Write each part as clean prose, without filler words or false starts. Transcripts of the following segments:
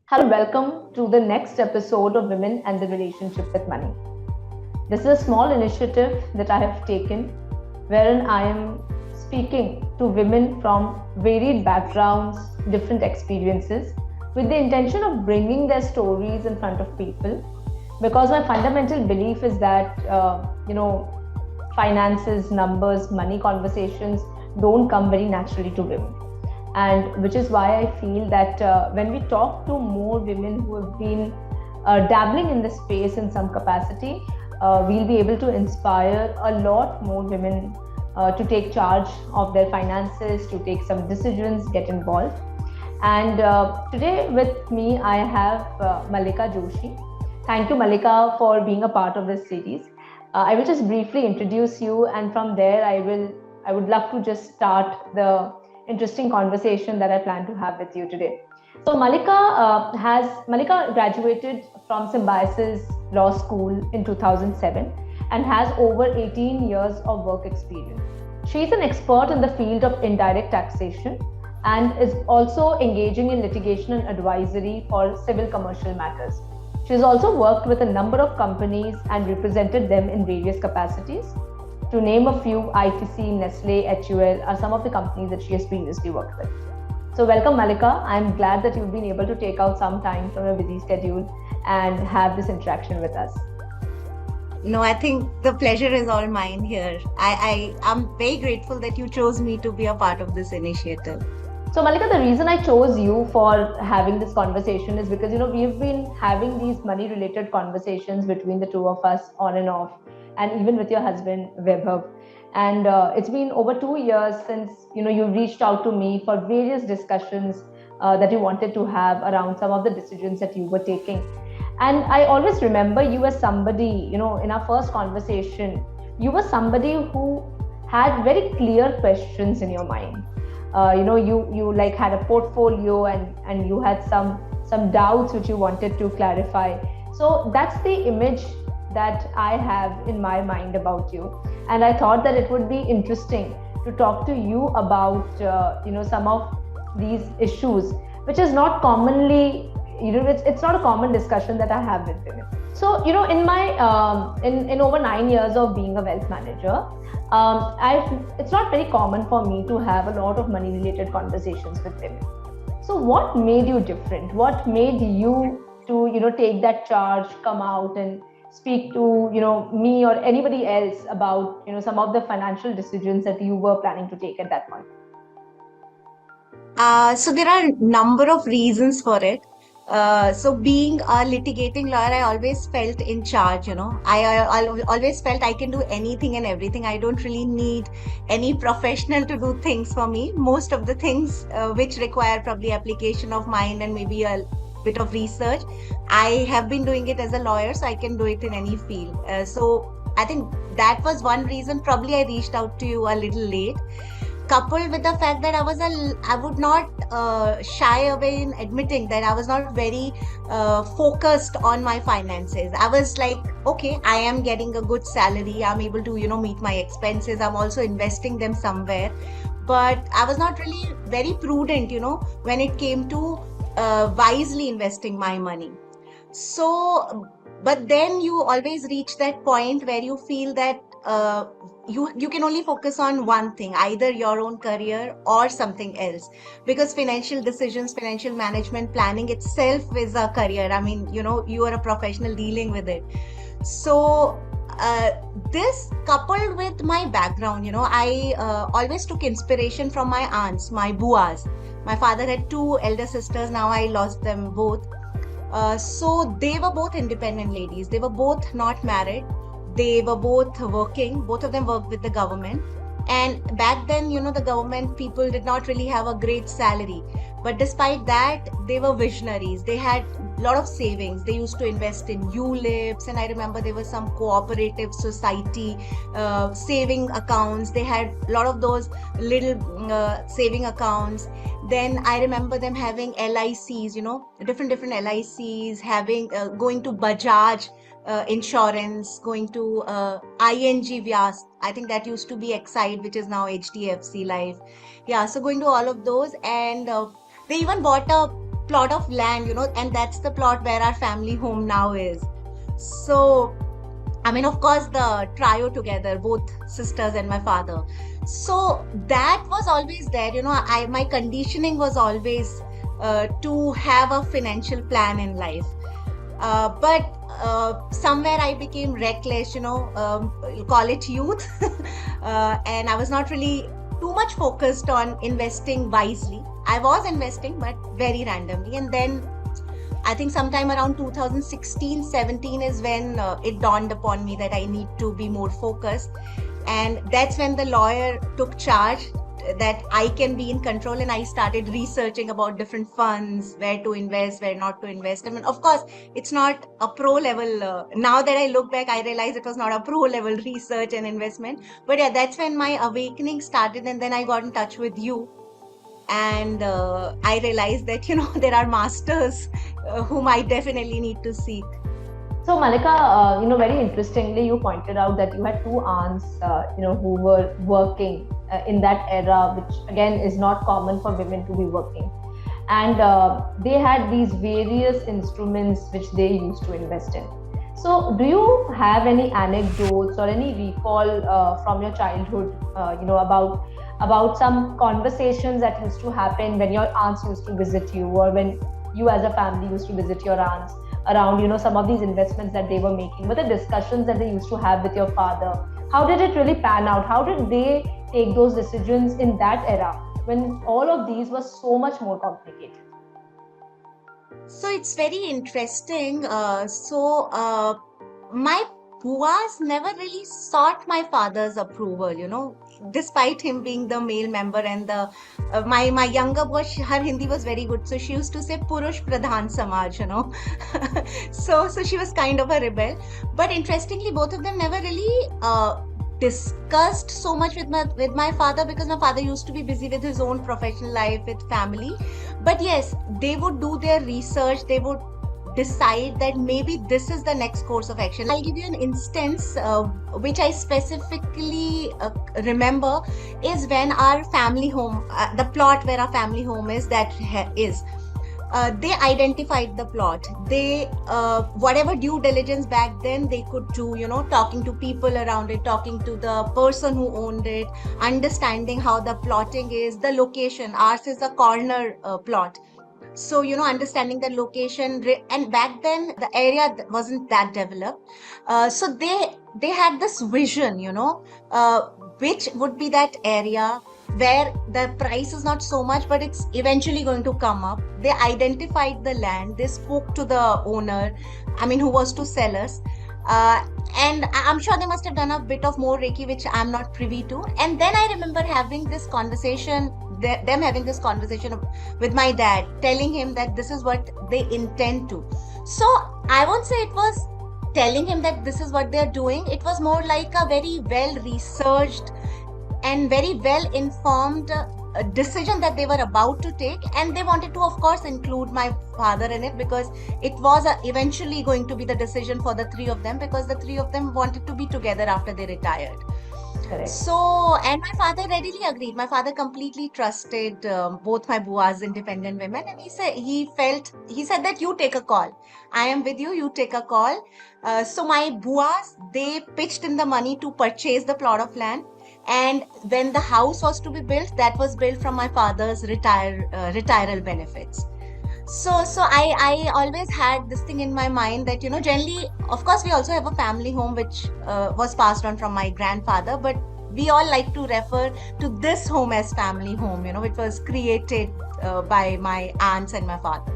Welcome to the next episode of Women and the Relationship with Money. This is a small initiative that I have taken wherein I am speaking to women from varied backgrounds, different experiences, with the intention of bringing their stories in front of people. Because my fundamental belief is that, finances, numbers, money conversations don't come very naturally to women, and which is why I feel that when we talk to more women who have been dabbling in the space in some capacity, we'll be able to inspire a lot more women to take charge of their finances, to take some decisions, get involved. And today with me, I have Malika Joshi. Thank you, Malika, for being a part of this series. I will just briefly introduce you, and from there, I would love to just start the interesting conversation that I plan to have with you today. So Malika graduated from Symbiosis Law School in 2007 and has over 18 years of work experience. She is an expert in the field of indirect taxation and is also engaging in litigation and advisory for civil commercial matters. She has also worked with a number of companies and represented them in various capacities. To name a few, ITC, Nestle, HUL are some of the companies that she has previously worked with. So, welcome, Malika. I'm glad that you've been able to take out some time from your busy schedule and have this interaction with us. No, I think the pleasure is all mine here. I am very grateful that you chose me to be a part of this initiative. So, Malika, the reason I chose you for having this conversation is because, we've been having these money related conversations between the two of us on and off, and even with your husband, Vaibhav. And it's been over 2 years since, you reached out to me for various discussions that you wanted to have around some of the decisions that you were taking. And I always remember you as somebody, in our first conversation, you were somebody who had very clear questions in your mind. You like had a portfolio, and you had some doubts which you wanted to clarify. So that's the image that I have in my mind about you, and I thought that it would be interesting to talk to you about some of these issues, which is not commonly, it's not a common discussion that I have with women. So in my in over 9 years of being a wealth manager, it's not very common for me to have a lot of money related conversations with women. So what made you different? What made you to take that charge, come out and speak to me or anybody else about some of the financial decisions that you were planning to take at that point? So there are a number of reasons for it. So being a litigating lawyer, I always felt in charge, I always felt I can do anything and everything. I don't really need any professional to do things for me. Most of the things which require probably application of mind and maybe a bit of research, I have been doing it as a lawyer, so I can do it in any field. So I think that was one reason probably I reached out to you a little late, coupled with the fact that I would not shy away in admitting that I was not very focused on my finances. I was like, okay, I am getting a good salary. I'm able to, meet my expenses. I'm also investing them somewhere. But I was not really very prudent, when it came to wisely investing my money. So, but then you always reach that point where you feel that you can only focus on one thing, either your own career or something else, because financial decisions, financial management, planning itself is a career. I mean, you are a professional dealing with it. So this coupled with my background, I always took inspiration from my aunts, my buas. My father had two elder sisters. Now I lost them both. So they were both independent ladies. They were both not married. They were both working. Both of them worked with the government. And back then, the government people did not really have a great salary. But despite that, they were visionaries. They had a lot of savings. They used to invest in ULIPs. And I remember there was some cooperative society saving accounts. They had a lot of those little saving accounts. Then I remember them having LICs, different LICs, having going to Bajaj insurance, going to ING Vyas. I think that used to be Exide, which is now HDFC Life. Yeah, so going to all of those, and they even bought a plot of land, and that's the plot where our family home now is. So, I mean, of course, the trio together, both sisters and my father. So that was always there, my conditioning was always to have a financial plan in life. But somewhere I became reckless, call it youth. And I was not really too much focused on investing wisely. I was investing, but very randomly. And then I think sometime around 2016-17 is when it dawned upon me that I need to be more focused. And that's when the lawyer took charge, that I can be in control, and I started researching about different funds, where to invest, where not to invest. I mean, of course, it's not a pro level. Now that I look back, I realize it was not a pro level research and investment. But yeah, that's when my awakening started, and then I got in touch with you. And I realized that, there are masters whom I definitely need to seek. So Malika, very interestingly, you pointed out that you had two aunts, who were working in that era, which again is not common for women to be working. And they had these various instruments which they used to invest in. So do you have any anecdotes or any recall from your childhood, about some conversations that used to happen when your aunts used to visit you, or when you as a family used to visit your aunts, around some of these investments that they were making? What the discussions that they used to have with your father? How did it really pan out? How did they take those decisions in that era when all of these was so much more complicated? So it's very interesting. My buas never really sought my father's approval, despite him being the male member, and my younger boy, her Hindi was very good, so she used to say Purush Pradhan Samaj, so she was kind of a rebel. But interestingly, both of them never really discussed so much with my father, because my father used to be busy with his own professional life, with family. But yes, they would do their research, they would decide that maybe this is the next course of action. I'll give you an instance which I specifically remember, is when our family home, the plot where our family home is, they identified the plot. They whatever due diligence back then they could do, talking to people around it, talking to the person who owned it, understanding how the plotting is, the location. Ours is a corner plot. So, understanding the location, and back then the area wasn't that developed. So they had this vision, which would be that area where the price is not so much, but it's eventually going to come up. They identified the land. They spoke to the owner, who was to sell us. And I'm sure they must have done a bit of more Reiki, which I'm not privy to. And then I remember having this conversation, them having this conversation with my dad, telling him that this is what they intend to. So I won't say it was telling him that this is what they're doing. It was more like a very well researched and very well informed decision that they were about to take, and they wanted to, of course, include my father in it, because it was eventually going to be the decision for the three of them, because the three of them wanted to be together after they retired. Correct. So, and my father readily agreed. My father completely trusted both my buas, independent women, and he said that you take a call. I am with you, you take a call. So my buas, they pitched in the money to purchase the plot of land. And when the house was to be built, that was built from my father's retiral benefits. So I always had this thing in my mind that, generally, of course, we also have a family home which was passed on from my grandfather, but we all like to refer to this home as family home, which was created by my aunts and my father.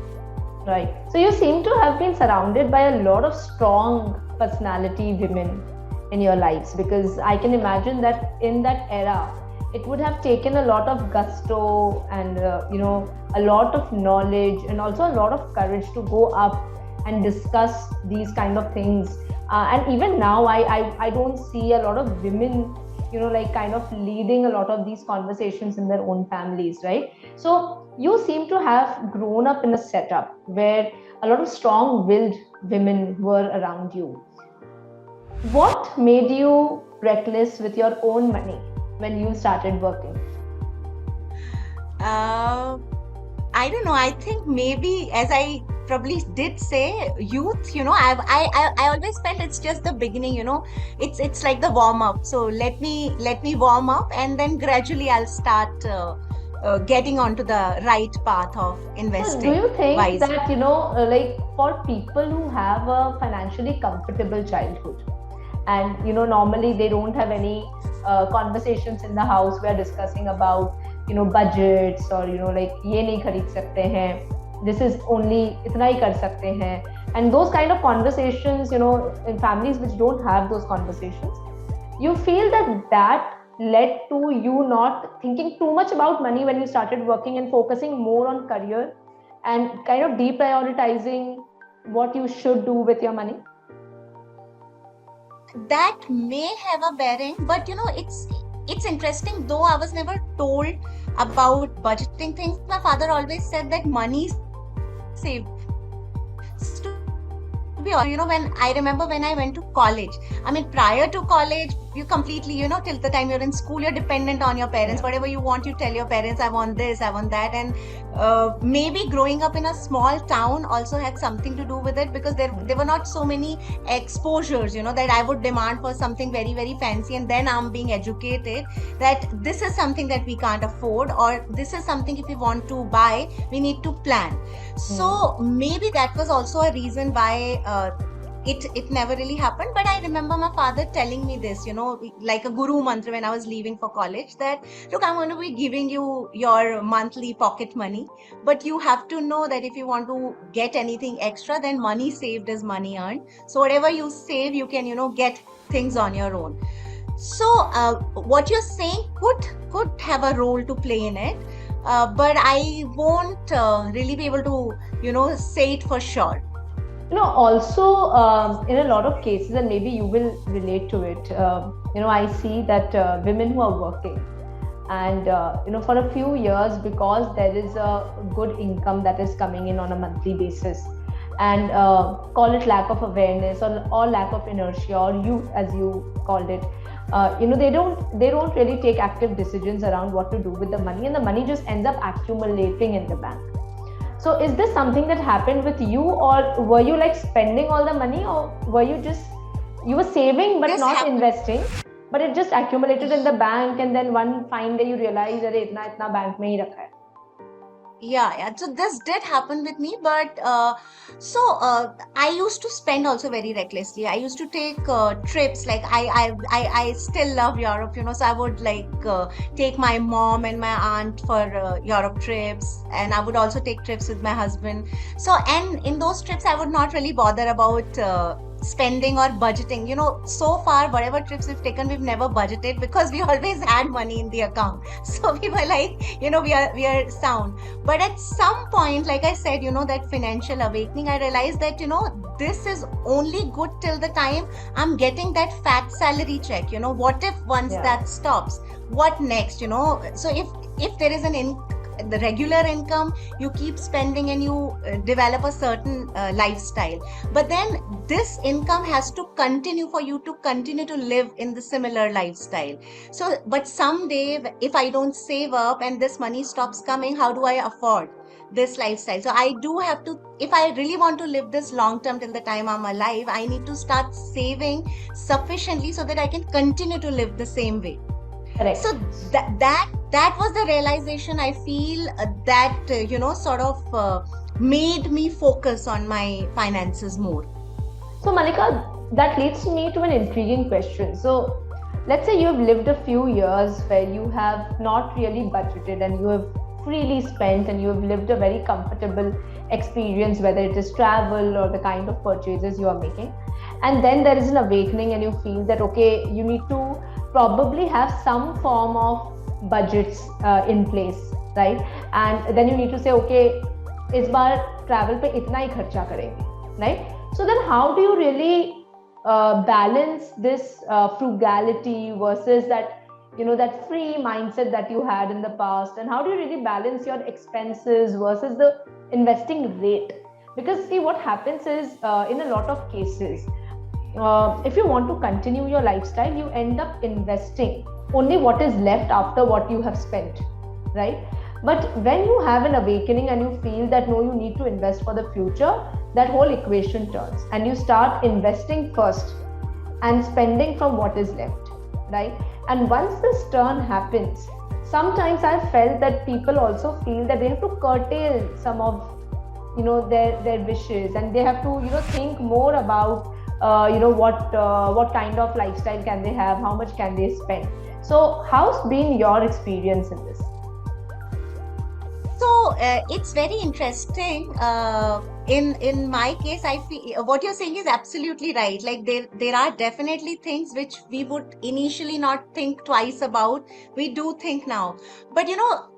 Right. So you seem to have been surrounded by a lot of strong personality women in your lives, because I can imagine that in that era, it would have taken a lot of gusto and a lot of knowledge, and also a lot of courage to go up and discuss these kind of things. And even now, I don't see a lot of women, kind of leading a lot of these conversations in their own families, right? So you seem to have grown up in a setup where a lot of strong-willed women were around you. What made you reckless with your own money when you started working? I don't know. I think maybe, as I probably did say, youth. I always felt it's just the beginning. It's like the warm up. So let me warm up, and then gradually I'll start getting onto the right path of So do investing you think wisely. that, like for people who have a financially comfortable childhood, and normally they don't have any conversations in the house where discussing about budgets, or like ये नहीं खरीद सकते हैं, this is only इतना ही कर सकते हैं, and those kind of conversations, in families which don't have those conversations, you feel that led to you not thinking too much about money when you started working and focusing more on career and kind of deprioritizing what you should do with your money? That may have a bearing, but it's interesting. Though I was never told about budgeting things, my father always said that money saves. To be honest, when I remember when I went to college, I mean, prior to college, you completely, till the time you're in school, you're dependent on your parents. Yeah. Whatever you want, you tell your parents, I want this, I want that. And maybe growing up in a small town also had something to do with it, because there were not so many exposures, that I would demand for something very, very fancy. And then I'm being educated that this is something that we can't afford, or this is something if we want to buy, we need to plan. So maybe that was also a reason why it never really happened. But I remember my father telling me this, like a guru mantra when I was leaving for college, that look, I'm going to be giving you your monthly pocket money, but you have to know that if you want to get anything extra, then money saved is money earned. So whatever you save, you can get things on your own. So what you're saying could have a role to play in it, but I won't really be able to say it for sure. Also, in a lot of cases, and maybe you will relate to it, I see that women who are working, and for a few years, because there is a good income that is coming in on a monthly basis, and call it lack of awareness, or lack of inertia, or youth as you called it, they don't really take active decisions around what to do with the money, and the money just ends up accumulating in the bank. So is this something that happened with you, or were you like spending all the money, or were you saving but This not happened. investing, but it just accumulated in the bank, and then one fine day you realize अरे इतना इतना bank में ही रखा है? Yeah. So this did happen with me, but I used to spend also very recklessly. I used to take trips. Like I still love Europe, so I would like take my mom and my aunt for Europe trips, and I would also take trips with my husband. So, and in those trips, I would not really bother about spending or budgeting. So far, whatever trips we've taken, we've never budgeted, because we always had money in the account. So we were like, we are sound. But at some point, like I said, that financial awakening, I realized that, this is only good till the time I'm getting that fat salary check. What if once Yeah. that stops? What next? So if there is the regular income, you keep spending and you develop a certain lifestyle, but then this income has to continue for you to continue to live in the similar lifestyle. So but someday, if I don't save up and this money stops coming, how do I afford this lifestyle? So I do have to, if I really want to live this long term till the time I'm alive, I need to start saving sufficiently so that I can continue to live the same way. Correct. So that was the realization, I feel, that sort of made me focus on my finances more. So Malika, that leads me to an intriguing question. So let's say you have lived a few years where you have not really budgeted, and you have freely spent, and you have lived a very comfortable experience, whether it is travel or the kind of purchases you are making. And then there is an awakening, and you feel that, okay, you need to probably have some form of budgets in place, right? And then you need to say, okay, इस बार travel पे इतना ही खर्चा करेंगे, right? So then how do you really balance this frugality versus that, that free mindset that you had in the past? And how do you really balance your expenses versus the investing rate? Because see, what happens is, in a lot of cases, if you want to continue your lifestyle, you end up investing only what is left after what you have spent, right? But when you have an awakening and you feel that no, you need to invest for the future, that whole equation turns and you start investing first and spending from what is left, right? And once this turn happens, sometimes I felt that people also feel that they have to curtail some of their wishes, and they have to think more about what kind of lifestyle can they have, how much can they spend. So how's been your experience in this? So it's very interesting. In my case, I feel what you're saying is absolutely right. Like there are definitely things which we would initially not think twice about. We do think now, but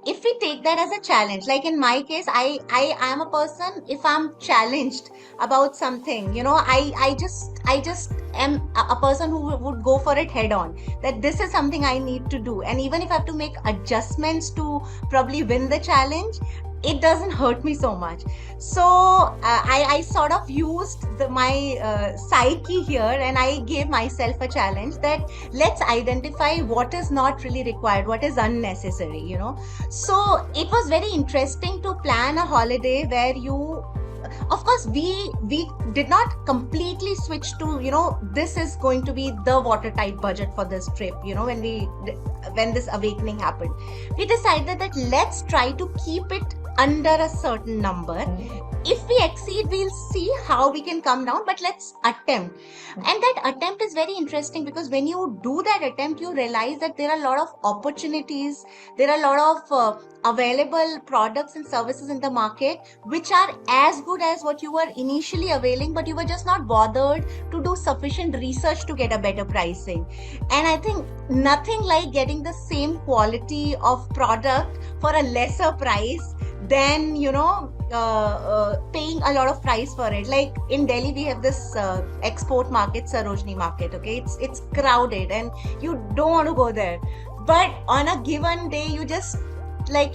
if we take that as a challenge, like in my case, I am a person. If I'm challenged about something, I just am a person who would go for it head on. That this is something I need to do, and even if I have to make adjustments to probably win the challenge, it doesn't hurt me so much. So I sort of used my psyche here, and I gave myself a challenge that let's identify what is not really required, what is unnecessary. So it was very interesting to plan a holiday where of course we did not completely switch to this is going to be the watertight budget for this trip. When this awakening happened, we decided that let's try to keep it under a certain number. If we exceed, we'll see how we can come down, but let's attempt. And that attempt is very interesting, because when you do that attempt, you realize that there are a lot of opportunities, there are a lot of available products and services in the market which are as good as what you were initially availing, but you were just not bothered to do sufficient research to get a better pricing. And I think nothing like getting the same quality of product for a lesser price than paying a lot of price for it. Like in Delhi, we have this export market, Sarojini market. Okay, it's crowded and you don't want to go there. But on a given day, you just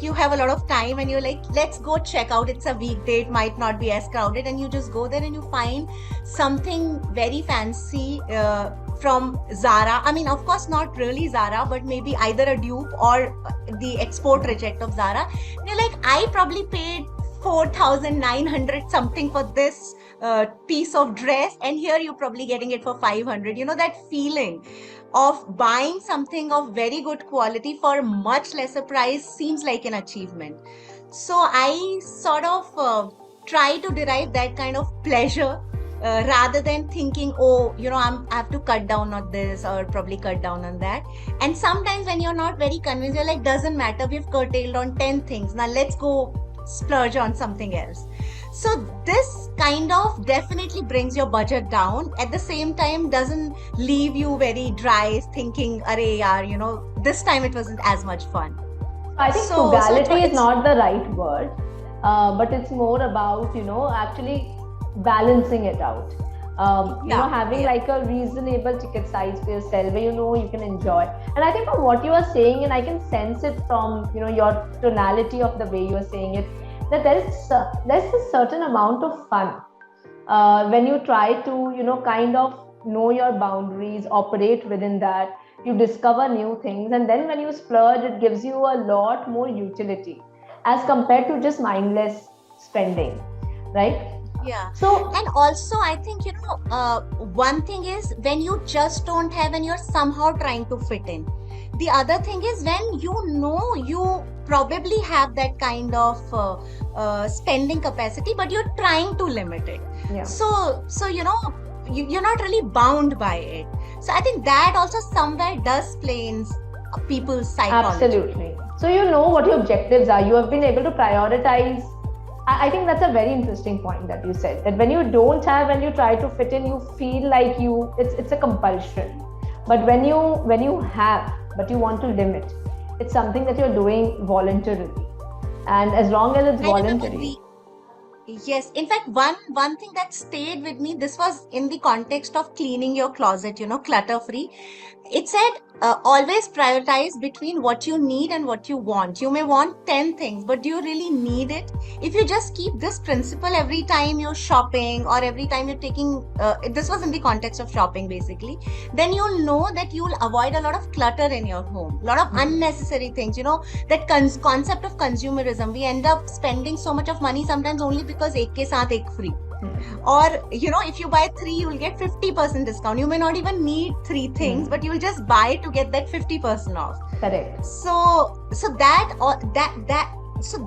you have a lot of time and you're like, let's go check out. It's a weekday, it might not be as crowded, and you just go there and you find something very fancy from Zara. I mean, of course, not really Zara, but maybe either a dupe or the export reject of Zara. And you're like, I probably paid 4,900 something for this piece of dress, and here you're probably getting it for 500. That feeling of buying something of very good quality for much lesser price seems like an achievement. So I sort of try to derive that kind of pleasure rather than thinking, I have to cut down on this or probably cut down on that. And sometimes when you're not very convinced, you're like, doesn't matter, we've curtailed on 10 things, now let's go splurge on something else. So this kind of definitely brings your budget down. At the same time, doesn't leave you very dry thinking, arey yaar, this time it wasn't as much fun. I think frugality is not the right word, but it's more about, actually balancing it out. Having like a reasonable ticket size for yourself where you can enjoy. And I think from what you are saying, and I can sense it from your tonality of the way you are saying it, that there's a certain amount of fun when you try to kind of know your boundaries, operate within that, you discover new things, and then when you splurge, it gives you a lot more utility as compared to just mindless spending, right? Yeah. So, and also I think, one thing is when you just don't have and you're somehow trying to fit in. The other thing is when you probably have that kind of spending capacity, but you're trying to limit it. Yeah. So you're not really bound by it. So I think that also somewhere does play in people's psychology. Absolutely. So you know what your objectives are. You have been able to prioritize. I think that's a very interesting point that you said, that when you don't have and you try to fit in, you feel like it's a compulsion. But when you have, but you want to limit, it's something that you're doing voluntarily. And as long as it's voluntary. Yes, in fact, one thing that stayed with me, this was in the context of cleaning your closet, clutter free. It said, always prioritize between what you need and what you want. You may want 10 things, but do you really need it? If you just keep this principle every time you're shopping or every time you're taking, this was in the context of shopping basically, then you'll know that you'll avoid a lot of clutter in your home, a lot of unnecessary things. That concept of consumerism, we end up spending so much of money sometimes only because ek ke saath ek free. Or if you buy 3 you'll get 50% discount. You may not even need 3 things, but you'll just buy to get that 50% off. Correct. So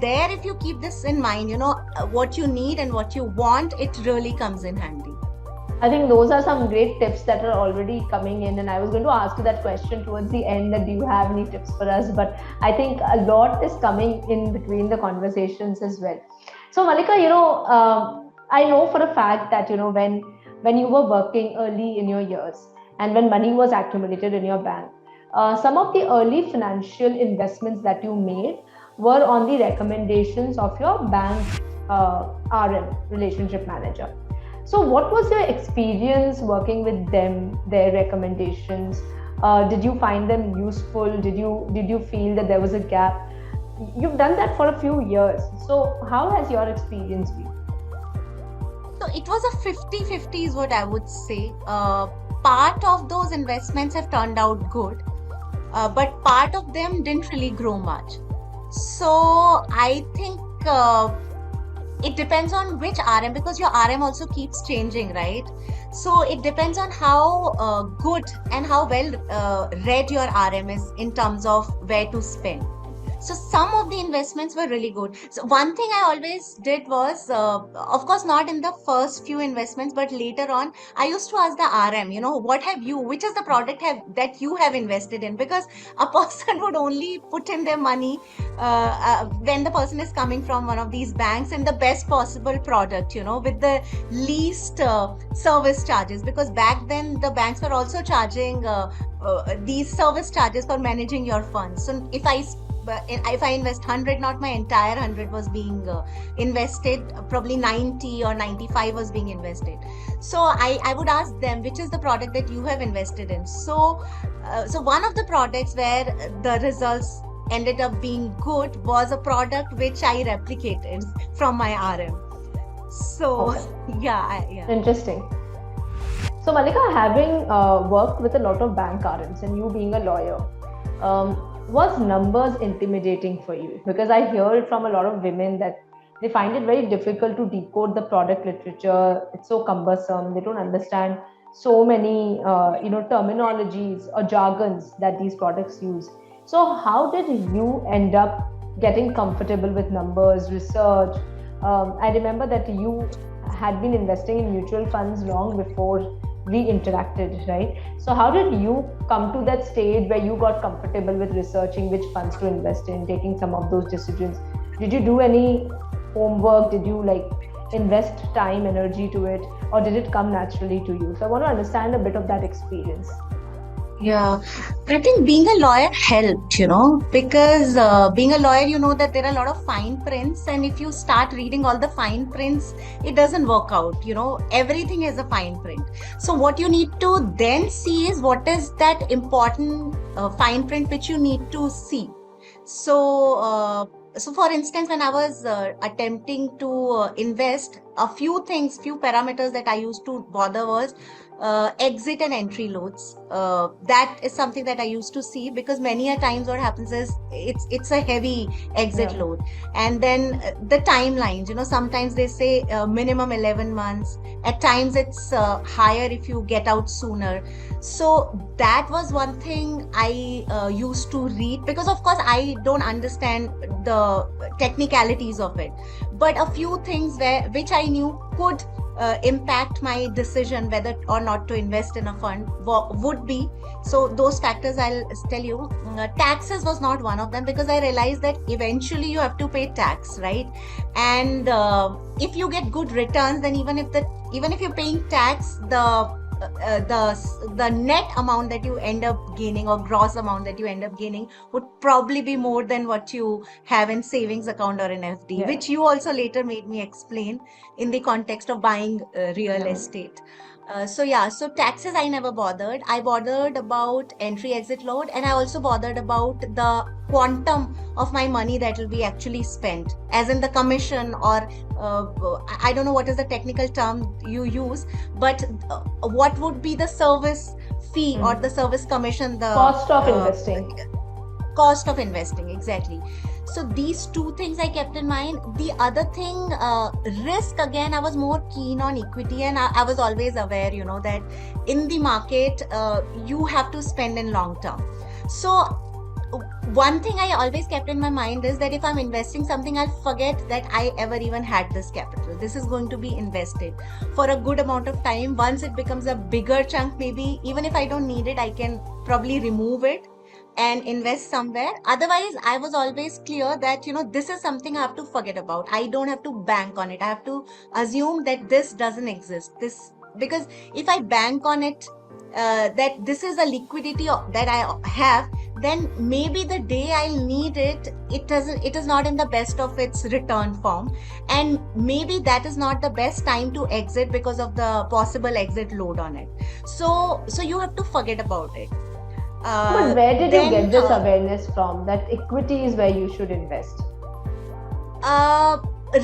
there, if you keep this in mind, what you need and what you want, it really comes in handy. I think those are some great tips that are already coming in, and I was going to ask you that question towards the end, that do you have any tips for us? But I think a lot is coming in between the conversations as well. So Mallika, I know for a fact that when you were working early in your years and when money was accumulated in your bank, some of the early financial investments that you made were on the recommendations of your bank RM, relationship manager. So what was your experience working with them, their recommendations? Did you find them useful? Did you feel that there was a gap? You've done that for a few years. So how has your experience been? So it was a 50-50 is what I would say. Part of those investments have turned out good, but part of them didn't really grow much. So I think it depends on which RM, because your RM also keeps changing, right? So it depends on how good and how well read your RM is in terms of where to spend. So some of the investments were really good. So one thing I always did was, of course, not in the first few investments, but later on, I used to ask the RM, which is the product that you have invested in? Because a person would only put in their money when the person is coming from one of these banks in the best possible product, with the least service charges. Because back then, the banks were also charging these service charges for managing your funds. So if I invest 100, not my entire 100 was being invested, probably 90 or 95 was being invested. So I would ask them, which is the product that you have invested in? So one of the products where the results ended up being good was a product which I replicated from my RM. So, Okay. yeah. Interesting. So Mallika, having worked with a lot of bank RMs and you being a lawyer, was numbers intimidating for you? Because I hear it from a lot of women that they find it very difficult to decode the product literature. It's so cumbersome. They don't understand so many terminologies or jargons that these products use. So how did you end up getting comfortable with numbers, research? I remember that you had been investing in mutual funds long before we interacted, right? So how did you come to that stage where you got comfortable with researching which funds to invest in, taking some of those decisions? Did you do any homework? Did you invest time, energy to it, or did it come naturally to you? So I want to understand a bit of that experience. Yeah, I think being a lawyer helped, because being a lawyer, that there are a lot of fine prints, and if you start reading all the fine prints, it doesn't work out, everything is a fine print. So what you need to then see is what is that important fine print which you need to see. So for instance, when I was attempting to invest, a few parameters that I used to bother was exit and entry loads. That is something that I used to see, because many a times what happens is it's a heavy exit load. And then the timelines, sometimes they say minimum 11 months. At times it's higher if you get out sooner. So that was one thing I used to read, because of course I don't understand the technicalities of it. But a few things which I knew could impact my decision whether or not to invest in a fund would be. So those factors I'll tell you. Taxes was not one of them, because I realized that eventually you have to pay tax, right? And if you get good returns, then even if you're paying tax, the net amount that you end up gaining, or gross amount that you end up gaining, would probably be more than what you have in savings account or in FD, Yeah. which you also later made me explain in the context of buying real Yeah. estate. So taxes I never bothered. I bothered about entry exit load, and I also bothered about the quantum of my money that will be actually spent, as in the commission, or I don't know what is the technical term you use, but what would be the service fee or the service commission, the Cost of investing. cost of investing, exactly. So these two things I kept in mind. The other thing, risk, again, I was more keen on equity, and I was always aware, that in the market, you have to spend in long term. So one thing I always kept in my mind is that if I'm investing something, I'll forget that I ever even had this capital. This is going to be invested for a good amount of time. Once it becomes a bigger chunk, maybe even if I don't need it, I can probably remove it and invest somewhere. Otherwise, I was always clear that, this is something I have to forget about. I don't have to bank on it. I have to assume that this doesn't exist. Because if I bank on it, that this is a liquidity that I have, then maybe the day I'll need it, it is not in the best of its return form, and maybe that is not the best time to exit because of the possible exit load on it. So you have to forget about it. But where did you get this awareness from, that equity is where you should invest?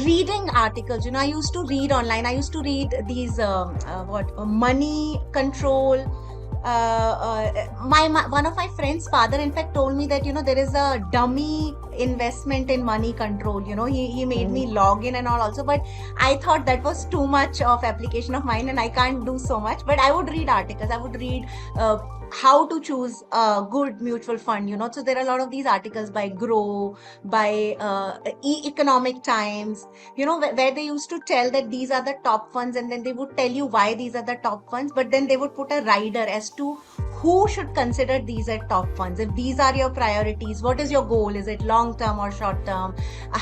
Reading articles. I used to read online. I used to read these money control. One of my friend's father, in fact, told me that there is a dummy investment in money control. He made me log in and all also, but I thought that was too much of application of mine, and I can't do so much. But I would read articles. I would read how to choose a good mutual fund. So there are a lot of these articles by Grow, by Economic Times, where they used to tell that these are the top funds, and then they would tell you why these are the top funds, but then they would put a rider as to who should consider these as top funds. If these are your priorities, what is your goal? Is it long term or short term?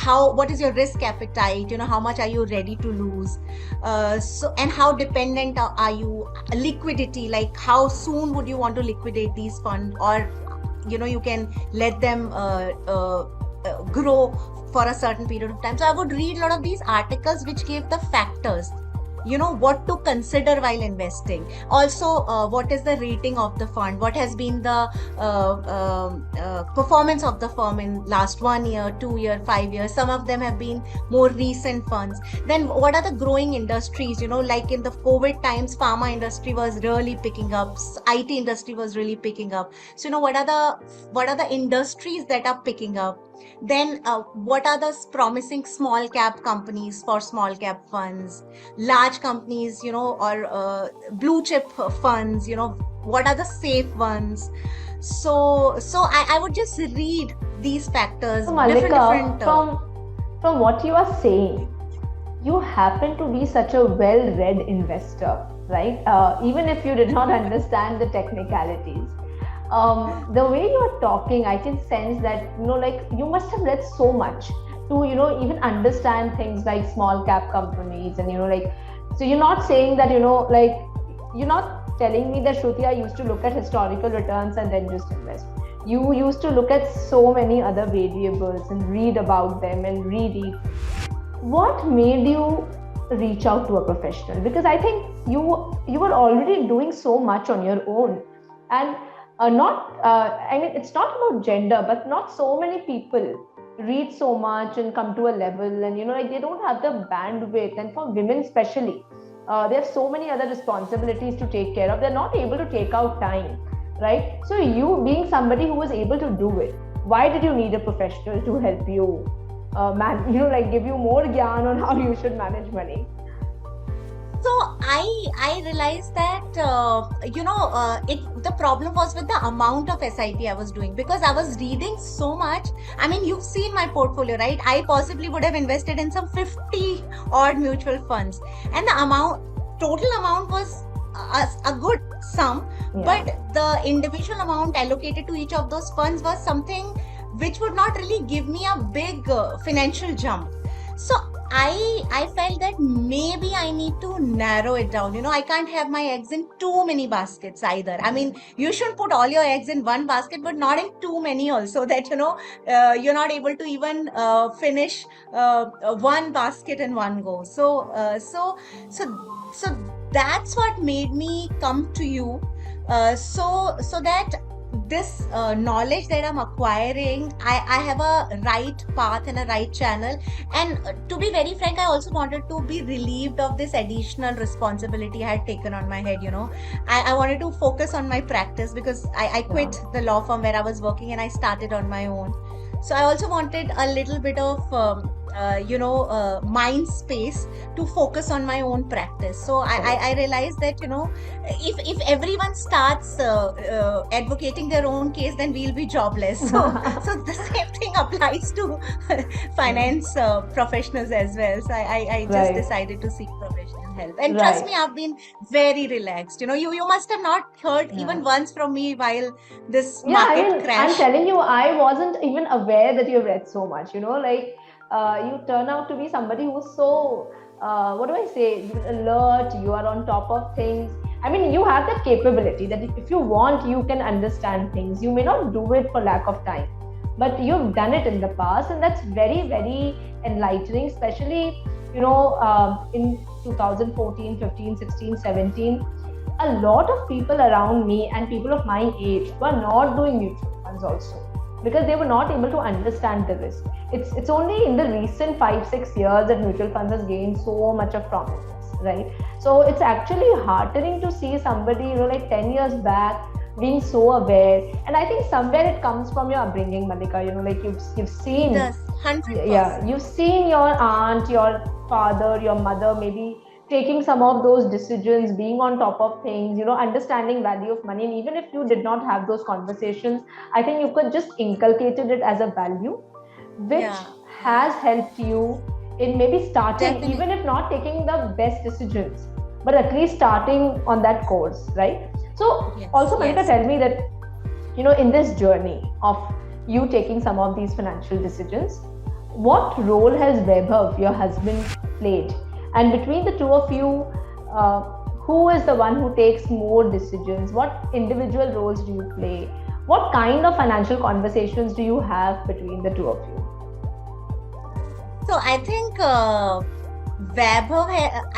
What is your risk appetite? How much are you ready to lose? And how dependent are you? Liquidity, like how soon would you want to liquidate these funds, or you can let them grow for a certain period of time. So I would read a lot of these articles which gave the factors, what to consider while investing. Also, what is the rating of the fund? What has been the performance of the firm in last 1 year, 2 year, 5 years? Some of them have been more recent funds. Then what are the growing industries? Like in the COVID times, pharma industry was really picking up. IT industry was really picking up. So, what are the industries that are picking up? Then what are the promising small cap companies for small cap funds, large companies, or blue chip funds, what are the safe ones? So I would just read these factors. So Mallika, from what you are saying, you happen to be such a well-read investor, right? Even if you did not understand the technicalities. The way you're talking, I can sense that, you must have read so much to, even understand things like small cap companies, and, so you're not saying that, you're not telling me that Shruti used to look at historical returns and then just invest. You used to look at so many other variables and read about them and reread. What made you reach out to a professional? Because I think you were already doing so much on your own, and it's not about gender, but not so many people read so much and come to a level, and they don't have the bandwidth. And for women especially, they have so many other responsibilities to take care of. They're not able to take out time, right? So you being somebody who was able to do it, why did you need a professional to help you give you more gyan on how you should manage money? So I realized that the problem was with the amount of SIP I was doing, because I was reading so much. I mean, you've seen my portfolio, right? I possibly would have invested in some 50 odd mutual funds, and the total amount was a good sum, but the individual amount allocated to each of those funds was something which would not really give me a big financial jump. So I felt that maybe I need to narrow it down. I can't have my eggs in too many baskets either. I mean, you should put all your eggs in one basket, but not in too many also, that you're not able to even finish one basket in one go. So that's what made me come to you. So that this knowledge that I'm acquiring, I have a right path and a right channel. And to be very frank, I also wanted to be relieved of this additional responsibility I had taken on my head. I wanted to focus on my practice, because I quit the law firm where I was working and I started on my own. So I also wanted a little bit of mind space to focus on my own practice. So I realized that if everyone starts advocating their own case, then we'll be jobless. So the same thing applies to finance professionals as well. So I just Right. decided to seek professional help. And trust Right. me, I've been very relaxed. You must have not heard even Yeah. once from me while this Yeah, I market mean, I'm crash. telling you, I wasn't even aware that you've read so much. Like you turn out to be somebody who's so, what do I say, you're alert, you are on top of things. I mean, you have that capability that if you want, you can understand things. You may not do it for lack of time, but you've done it in the past, and that's very, very enlightening, especially, in 2014, 15, 16, 17. A lot of people around me and people of my age were not doing mutual funds also, because they were not able to understand the risk. It's only in the recent 5-6 years that mutual funds has gained so much of prominence, right? So it's actually heartening to see somebody, like 10 years back, being so aware. And I think somewhere it comes from your upbringing, Malika. Like you've seen, Yes, yeah, 100%. you've seen your aunt, your father, your mother maybe taking some of those decisions, being on top of things, understanding value of money. And even if you did not have those conversations, I think you could just inculcated it as a value, which Yeah, yeah, has helped you in maybe starting, even definitely. if not taking the best decisions, but at least starting on that course, right? So Yes, also, Malika, yes. tell me that, in this journey of you taking some of these financial decisions, what role has Vaibhav, your husband, played? And between the two of you, uh, who is the one who takes more decisions? What individual roles do you play? What kind of financial conversations do you have between the two of you? So I think I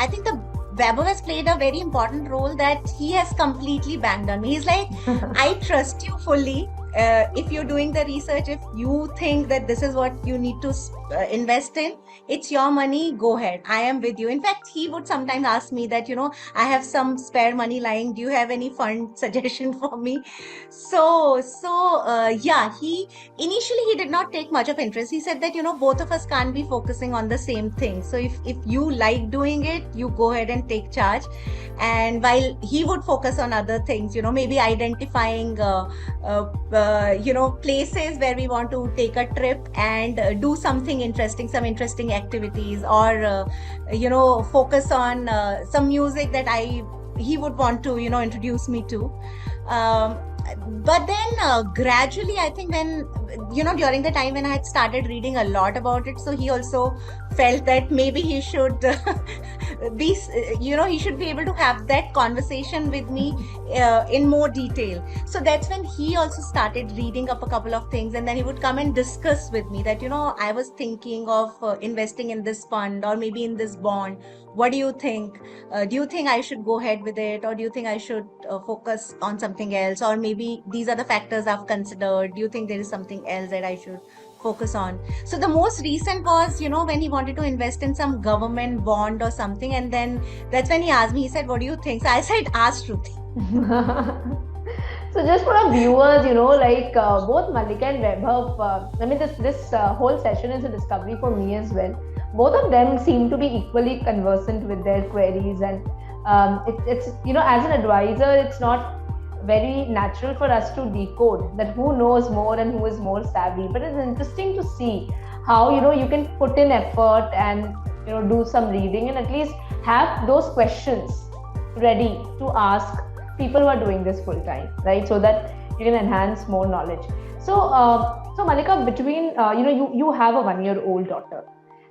think the Vaibhav has played a very important role, that he has completely banked on me. He's like, I trust you fully. If you're doing the research, if you think that this is what you need to invest in, it's your money, go ahead. I am with you. In fact, he would sometimes ask me that, I have some spare money lying. Do you have any fund suggestion for me? Yeah, he did not take much of interest. He said that, both of us can't be focusing on the same thing. So if you like doing it, you go ahead and take charge. And while he would focus on other things, maybe identifying places where we want to take a trip and do something interesting, some interesting activities, or focus on some music that he would want to introduce me to. um, but then gradually, I think, when during the time when I had started reading a lot about it, so he also felt that maybe he should he should be able to have that conversation with me in more detail. So that's when he also started reading up a couple of things, and then he would come and discuss with me that, I was thinking of investing in this fund, or maybe in this bond. What do you think? Do you think I should go ahead with it, or do you think I should focus on something else, or maybe these are the factors I've considered? Do you think there is something else that I should focus on? So the most recent was, when he wanted to invest in some government bond or something, and then that's when he asked me. He said, "What do you think?" So I said, "Ask Shruti." So just for our viewers, like both Malika and Vaibhav, I mean, this whole session is a discovery for me as well. Both of them seem to be equally conversant with their queries, and it's as an advisor, it's not very natural for us to decode that who knows more and who is more savvy. But it's interesting to see how you can put in effort and do some reading and at least have those questions ready to ask people who are doing this full time, right? So that you can enhance more knowledge. So Malika, between you have a 1-year-old daughter.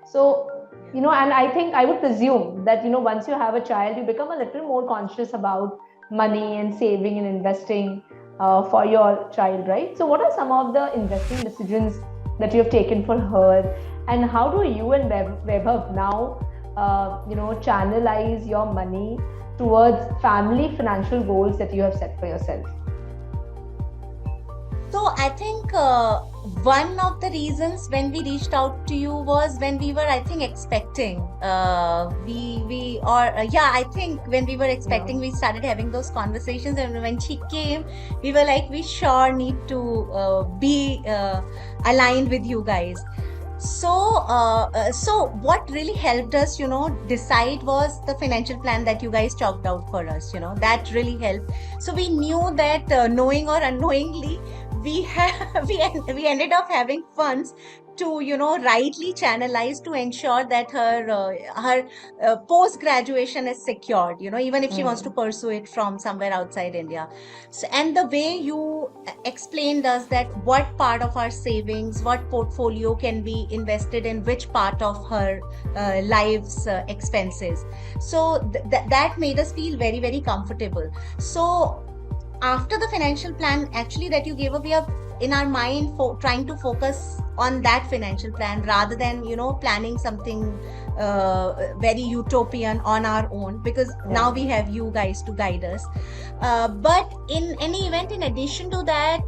So And I think I would presume that, once you have a child, you become a little more conscious about money and saving and investing for your child, right? So, what are some of the investing decisions that you have taken for her, and how do you and Vaibhav now, channelize your money towards family financial goals that you have set for yourself? So I think one of the reasons when we reached out to you was when we were, I think, expecting. I think when we were expecting, we started having those conversations, and when she came, we were like, we sure need to be aligned with you guys. So what really helped us, decide was the financial plan that you guys chalked out for us. That really helped. So we knew that knowing or unknowingly, we ended up having funds to rightly channelize to ensure that her post graduation is secured, even if she wants to pursue it from somewhere outside India. So, and the way you explained us that what part of our savings, what portfolio can be invested in which part of her life's expenses, so that made us feel very, very comfortable. So after the financial plan actually that you gave up, we are in our mind trying to focus on that financial plan rather than planning something very utopian on our own, because now we have you guys to guide us. But in any event, in addition to that,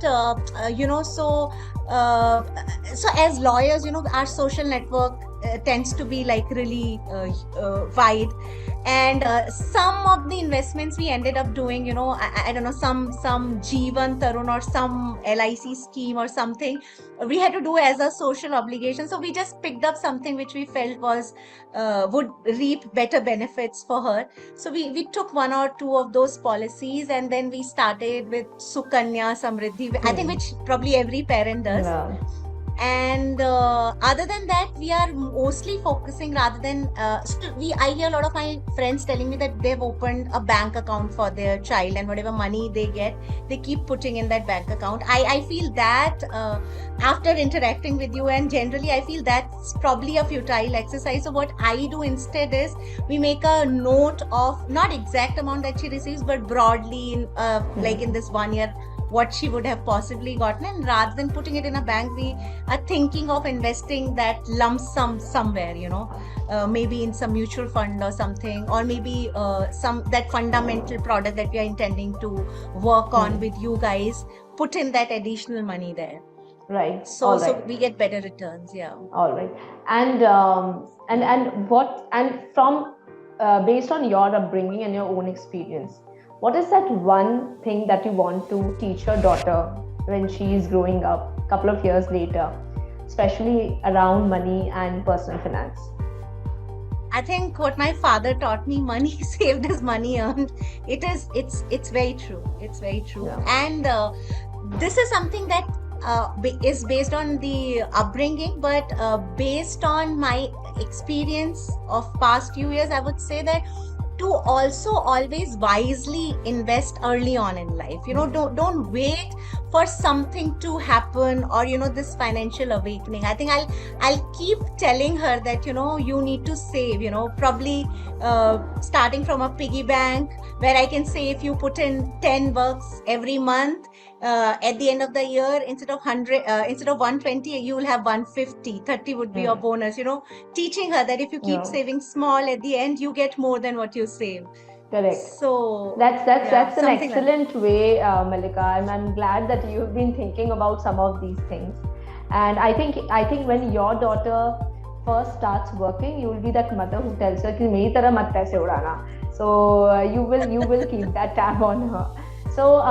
so as lawyers, our social network tends to be like really wide, and some of the investments we ended up doing, I don't know, some Jeevan Tarun or some LIC scheme or something we had to do as a social obligation. So we just picked up something which we felt was would reap better benefits for her. So we took one or two of those policies, and then we started with Sukanya Samriddhi, I think, which probably every parent does. And other than that, we are mostly focusing rather than I hear a lot of my friends telling me that they've opened a bank account for their child, and whatever money they get, they keep putting in that bank account. I feel that after interacting with you, and generally I feel that's probably a futile exercise. So what I do instead is we make a note of not exact amount that she receives, but broadly in like in this 1 year what she would have possibly gotten, and rather than putting it in a bank, we are thinking of investing that lump sum somewhere, maybe in some mutual fund or something, or maybe some that fundamental product that we are intending to work on with you guys, put in that additional money there. Right. So we get better returns. Yeah. All right. And from based on your upbringing and your own experience, what is that one thing that you want to teach your daughter when she is growing up a couple of years later, especially around money and personal finance? I think what my father taught me, money saved is money earned. It's very true. It's very true. Yeah. And this is something that is based on the upbringing, but based on my experience of past few years, I would say that to also always wisely invest early on in life. Don't wait for something to happen, or this financial awakening. I think I'll keep telling her that you need to save, probably starting from a piggy bank, where I can say if you put in 10 bucks every month, at the end of the year, instead of 120, you will have 150. 30 would be your bonus. Teaching her that if you keep saving small, at the end you get more than what you save. Correct. So that's an excellent way, Malika. I'm glad that you've been thinking about some of these things. And I think when your daughter first starts working, you will be that mother who tells her कि मेरी तरह मत पैसे उड़ाना. So you will keep that tab on her. So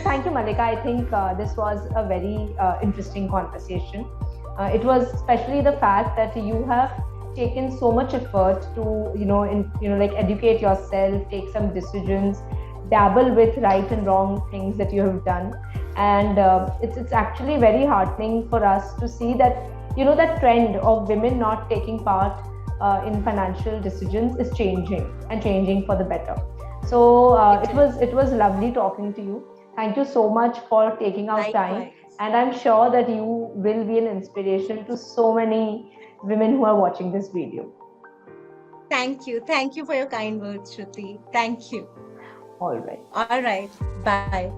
thank you, Malika. I think this was a very interesting conversation. It was especially the fact that you have taken so much effort to like educate yourself, take some decisions, dabble with right and wrong things that you have done, and it's actually very heartening for us to see that that trend of women not taking part in financial decisions is changing for the better. So it was lovely talking to you. Thank you so much for taking out time, and I'm sure that you will be an inspiration to so many women who are watching this video. Thank you. Thank you for your kind words, Shruti. Thank you. All right. All right. Bye.